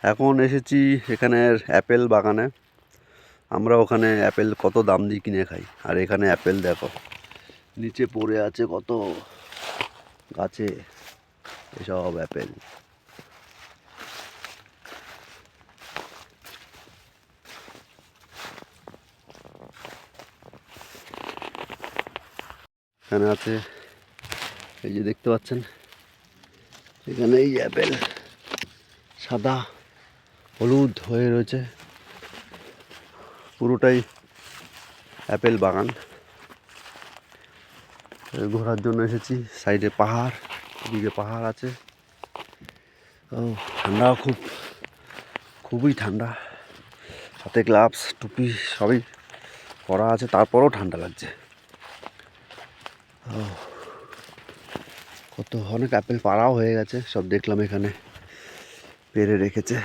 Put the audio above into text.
এখন এসেছি এখানের অ্যাপেল বাগানে। আমরা ওখানে অ্যাপেল কত দাম দিয়ে কিনে খাই, আর এখানে অ্যাপেল দেখো নিচে পড়ে আছে কত গাছে এসব অ্যাপেল। এখানে আছে, এই যে দেখতে পাচ্ছেন এখানে এই অ্যাপেল সাদা হলুদ হয়ে রয়েছে, পুরোটাই অ্যাপেল বাগান। ঘোরার জন্য এসেছি, সাইডে পাহাড়, দিকে পাহাড় আছে। ও ঠান্ডা, খুবই ঠান্ডা, সাথে গ্লাভস টুপি সবই পরা আছে, তারপরেও ঠান্ডা লাগছে। ও অনেক অ্যাপেল পাড়াও হয়ে গেছে, সব দেখলাম এখানে পেরে রেখেছে।